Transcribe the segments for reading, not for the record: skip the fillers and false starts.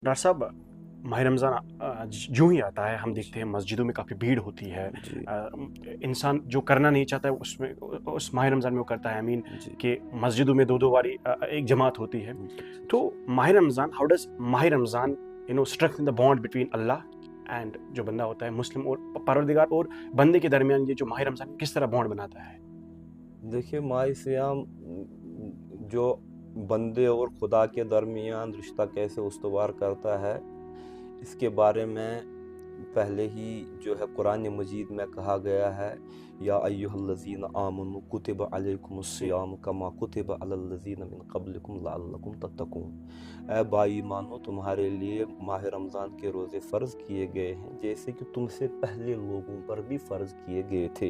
Doctor साहब, माह रमज़ान यूँ ही आता है, हम देखते हैं मस्जिदों में काफ़ी भीड़ होती है। जी, इंसान जो करना नहीं चाहता है उसमें उस माह रमज़ान में वो करता है। आई मीन जी, कि मस्जिदों में 2-2 बारी एक जमात होती है। जी, जी, तो माह रमज़ान, हाउ डज़ माह Ramzan strengthen the bond between Allah and जो बंदा होता है मुस्लिम, और परवरदिगार और बंदे के दरमियान ये जो माह रमज़ान किस तरह बॉन्ड बनाता है? देखिए माह सियाम जो बंदे और खुदा के दरमियान रिश्ता कैसे उस्तवार करता है, इसके बारे में पहले ही जो है कुरान मजीद में कहा गया है, या अय्युहल्लज़ीना आमनू कुतिबा अलैकुमुस्सियाम कमा कुतिबा अलल्लज़ीना मिन क़ब्लिकुम लअल्लकुम तत्तकून। ऐ भाई मानो, तुम्हारे लिए माह रमज़ान के रोज़े फ़र्ज़ किए गए हैं जैसे कि तुमसे पहले लोगों पर भी फ़र्ज़ किए गए थे।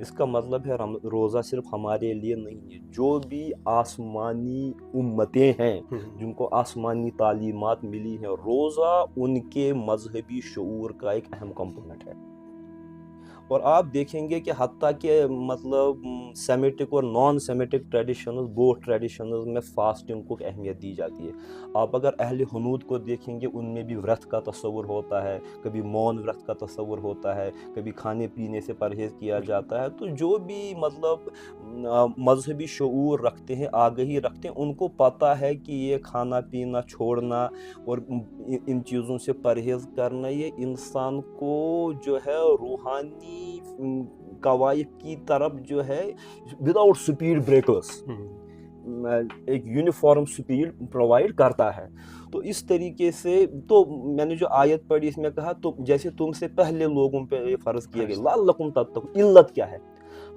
इसका मतलब है रोज़ा सिर्फ हमारे लिए नहीं है, जो भी आसमानी उम्मतें हैं जिनको आसमानी तालीमात मिली हैं, रोज़ा उनके मजहबी शऊर का एक अहम कंपोनेंट है। और आप देखेंगे कि हत्ता कि मतलब सेमेटिक और non Semitic traditions, both traditions में फास्टिंग को अहमियत दी जाती है। आप अगर अहले हुनूद को देखेंगे, उनमें भी व्रत का तस्वुर होता है, कभी मौन व्रत का तस्वुर होता है, कभी खाने पीने से परहेज़ किया जाता है। तो जो भी मतलब मजहबी शऊर रखते हैं, आगही रखते हैं, उनको पता है कि ये खाना पीना छोड़ना और इन चीज़ों से परहेज़ करना, ये इंसान को जो है रूहानी कवायद की तरफ जो है विदाउट स्पीड ब्रेकर्स एक यूनिफॉर्म स्पीड प्रोवाइड करता है। तो इस तरीके से तो मैंने जो आयत पढ़ी इसमें कहा, तो जैसे तुमसे पहले लोगों पे ये फ़र्ज़ किया गया, फ़र्ज़। लअल्लकुम तत्तक़ून। इल्लत क्या है?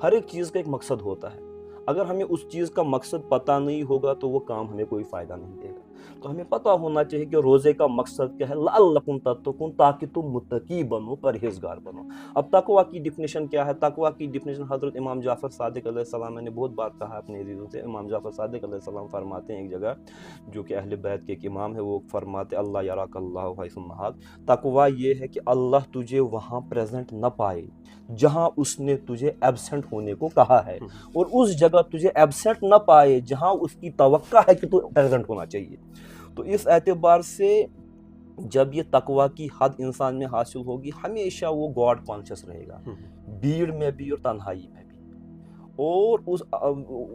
हर एक चीज़ का एक मकसद होता है। अगर हमें उस चीज़ का मकसद पता नहीं होगा तो वो काम हमें कोई फ़ायदा नहीं देगा। तो हमें पता होना चाहिए कि रोज़े का मकसद क्या है, लअल्लकुम तत्तक़ून, ताकि तुम मुत्तकी बनो, परहेज़गार बनो। अब तक़वा की डेफ़िनिशन क्या है? तक़वा की डेफ़िनिशन हज़रत इमाम जाफ़र सादिक़ अलैहिस्सलाम, मैंने बहुत बार कहा अपने अज़ीज़ों से, इमाम जाफ़र सादिक़ अलैहिस्सलाम फरमाते हैं एक जगह, जो कि अहले बैत के एक इमाम है, वो फरमाते अल्लाह यराकल्लाहु हैसुम्मा हाक, तक़वा ये है कि अल्लाह तुझे वहाँ प्रेज़ेंट ना पाए जहाँ उसने तुझे एब्सेंट होने को कहा है, और उस जगह तुझे एब्सेंट ना पाए जहाँ उसकी तवक्का है कि तू प्रेज़ेंट होना चाहिए। तो इस एतबार से जब ये तकवा की हद इंसान में हासिल होगी, हमेशा वो गॉड कॉन्शियस रहेगा, भीड़ में भी और तन्हाई में भी। और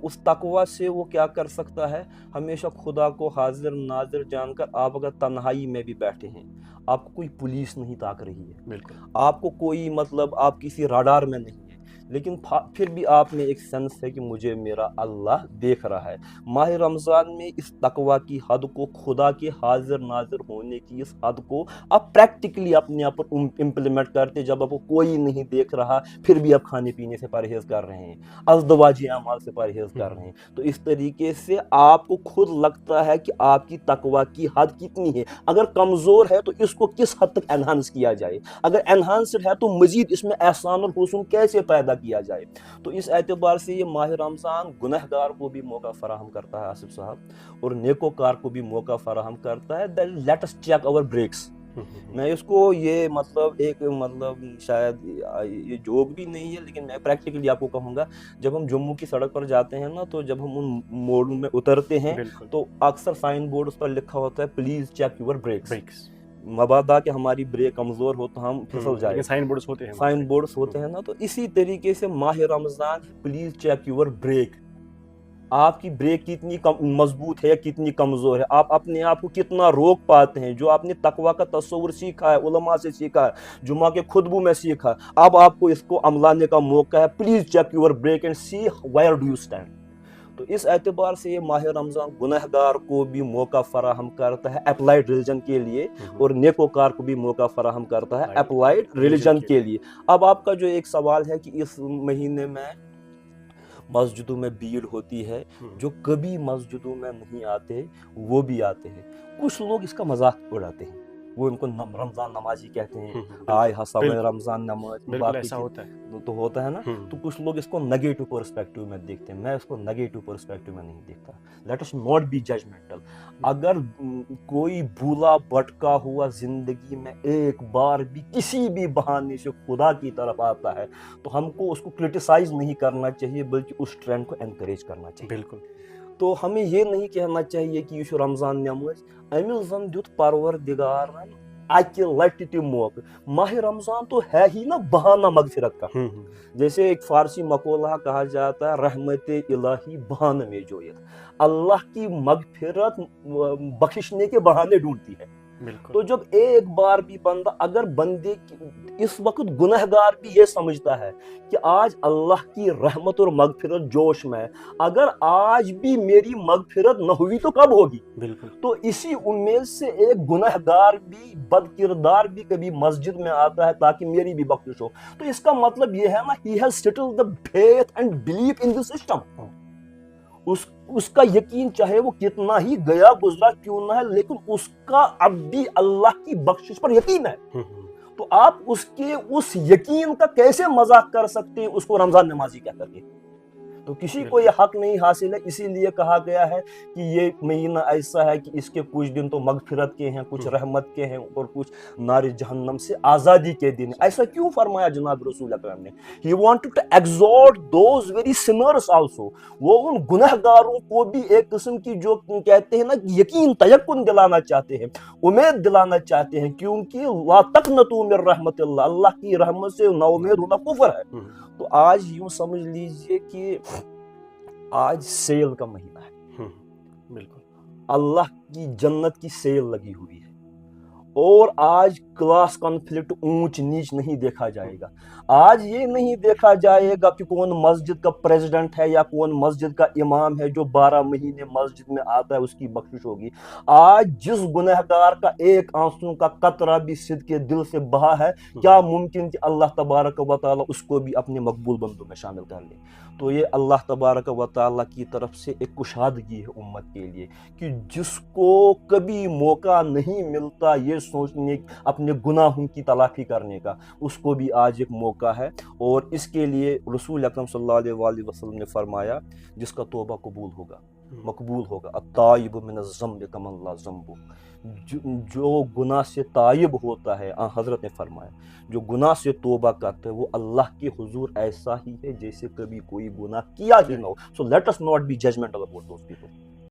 उस तकवा से वो क्या कर सकता है, हमेशा खुदा को हाजिर नाजिर जानकर, आप अगर तन्हाई में भी बैठे हैं, आपको कोई पुलिस नहीं ताक रही है, बिल्कुल। आपको कोई मतलब आप किसी रडार में नहीं है, लेकिन फिर भी आप में एक सेंस है कि मुझे मेरा अल्लाह देख रहा है। माह रमज़ान में इस तकवा की हद को, खुदा के हाजिर नाजिर होने की इस हद को आप प्रैक्टिकली अपने आप पर इम्प्लीमेंट करते, जब आपको कोई नहीं देख रहा फिर भी आप खाने पीने से परहेज़ कर रहे हैं, अज़दवाजी अमाल से परहेज़ कर रहे हैं। तो इस तरीके से आपको खुद लगता है कि आपकी तकवा की हद कितनी है। अगर कमज़ोर है तो इसको किस हद तक एनहांस किया जाए, अगर एनहांस्ड है तो मज़ीद इसमें एहसान और हुस्न कैसे पैदा किया जाए। तो इस एतबार से ये माह रमज़ान गुनहगार को भी मौका फ़राहम करता है आसिफ साहब, और नेकोकार को भी मौका फ़राहम करता है। That let us check our brakes. मैं इसको ये मतलब एक मतलब शायद ये जोक भी नहीं है, लेकिन मैं प्रैक्टिकली आपको कहूँगा, जब हम जम्मू की सड़क पर जाते हैं ना, तो जब हम उन मोड़ों में उतरते हैं, बिल्कुल। तो अक्सर साइन बोर्ड उस पर लिखा होता है, please check your brakes. Brakes. मबादा कि हमारी ब्रेक कमज़ोर हो तो हम फिसल लेकिन जाए, साइन बोर्ड्स होते हैं वहाँ साइन बोर्ड्स पे। होते हैं ना। तो इसी तरीके से माह Ramzan, please check your brake. आपकी ब्रेक कितनी मजबूत है, कितनी कमज़ोर है, आप अपने आप को कितना रोक पाते हैं। जो आपने तकवा का तस्वुर सीखा है, उलमा से सीखा है, जुमा के खुतबों में सीखा, अब आपको इसको अमलाने का मौका है। Please check your brake and see where do you stand. तो इस एतबार से ये माह रमज़ान गुनहगार को भी मौका फराहम करता है अप्लाइड रिलीजन के लिए, और नेकोकार को भी मौका फराहम करता है अप्लाइड रिलीजन रिलीजन के के लिए। लिए। अब आपका जो एक सवाल है कि इस महीने में मस्जिदों में भीड़ होती है, जो कभी मस्जिदों में नहीं आते वो भी आते हैं। कुछ लोग इसका मजाक उड़ाते हैं, वो इनको रमज़ान नमाजी कहते हैं, आय बिल्कुल, हसब बिल्कुल, रमज़ान नमाज, बिल्कुल बाकी ऐसा चीज़ होता है। तो होता है ना। तो हुँ, कुछ लोग इसको नेगेटिव पर्सपेक्टिव में देखते हैं, मैं इसको नेगेटिव पर्सपेक्टिव में नहीं देखता। Let us not be judgemental. अगर कोई भूला भटका हुआ जिंदगी में एक बार भी किसी भी बहाने से खुदा की तरफ आता है, तो हमको उसको क्रिटिसाइज नहीं करना चाहिए, बल्कि उस ट्रेंड को एनकरेज करना चाहिए। बिल्कुल। تو ہمیں یہ نہیں کہنا چاہیے کہ یہ رمضان نماز امس زن دیت پروردگارن اکہ لٹہ تہ موقع. ماہ رمضان تو ہے ہی نا بہانہ مغفرت کا. جیسے ایک فارسی مقولہ کہا جاتا ہے رحمت الہی بہانہ میں جویت. اللہ کی مغفرت بخشنے کے بہانے ڈھونڈتی ہے. تو جب ایک بار بھی بندہ اگر بندے اس وقت گنہگار بھی یہ سمجھتا ہے کہ آج اللہ کی رحمت اور مغفرت جوش میں ہے, اگر آج بھی میری مغفرت نہ ہوئی تو کب ہوگی. بالکل. تو اسی امید سے ایک گنہگار بھی بد کردار بھی کبھی مسجد میں آتا ہے تاکہ میری بھی بخشش ہو. تو اس کا مطلب یہ ہے نا, he has settled the faith and belief in the system. اس کا یقین چاہے وہ کتنا ہی گیا گزرا کیوں نہ ہے, لیکن اس کا اب بھی اللہ کی بخشش پر یقین ہے. تو آپ اس یقین کا کیسے مذاق کر سکتے ہیں اس کو رمضان نمازی کہہ کر کے. تو کسی کو یہ حق نہیں حاصل ہے. اسی لیے کہا گیا ہے کہ یہ مہینہ ایسا ہے کہ اس کے کچھ دن تو مغفرت کے ہیں, کچھ رحمت کے ہیں اور کچھ نار جہنم سے آزادی کے دن. ایسا کیوں فرمایا جناب رسول اکرم نے؟ He wanted to exhort those very sinners also. وہ ان گنہگاروں کو بھی ایک قسم کی جو کہتے ہیں نا یقین تیقن دلانا چاہتے ہیں, امید دلانا چاہتے ہیں, کیونکہ لا تقنطوا من رحمت اللہ, اللہ کی رحمت سے نا امید ہونا کفر ہے. تو آج یوں سمجھ لیجئے کہ آج سیل کا مہینہ ہے. بالکل. اللہ کی جنت کی سیل لگی ہوئی ہے, اور آج کلاس کنفلکٹ اونچ نیچ نہیں دیکھا جائے گا. آج یہ نہیں دیکھا جائے گا کہ کون مسجد کا پریزیڈنٹ ہے یا کون مسجد کا امام ہے جو 12 مہینے مسجد میں آتا ہے اس کی بخشش ہوگی. آج جس گنہگار کا ایک آنسو کا قطرہ بھی صدق کے دل سے بہا ہے, کیا ممکن کہ اللہ تبارک و تعالیٰ اس کو بھی اپنے مقبول بندوں میں شامل کر لے. تو یہ اللہ تبارک و تعالیٰ کی طرف سے ایک کشادگی ہے امت کے لیے کہ جس کو کبھی موقع نہیں ملتا یہ سوچنے اپنے گناہوں کی تلافی کرنے کا, اس کو بھی آج ایک موقع ہے. اور اس کے لیے رسول اکرم صلی اللہ علیہ وآلہ وسلم نے فرمایا جس کا توبہ قبول ہوگا مقبول ہوگا, التائب من الذنب کمن لا ذنب. جو گناہ سے تائب ہوتا ہے, حضرت نے فرمایا جو گناہ سے توبہ کرتا ہے وہ اللہ کے حضور ایسا ہی ہے جیسے کبھی کوئی گناہ کیا ہی نہ ہو. So let us not be judgmental about those people.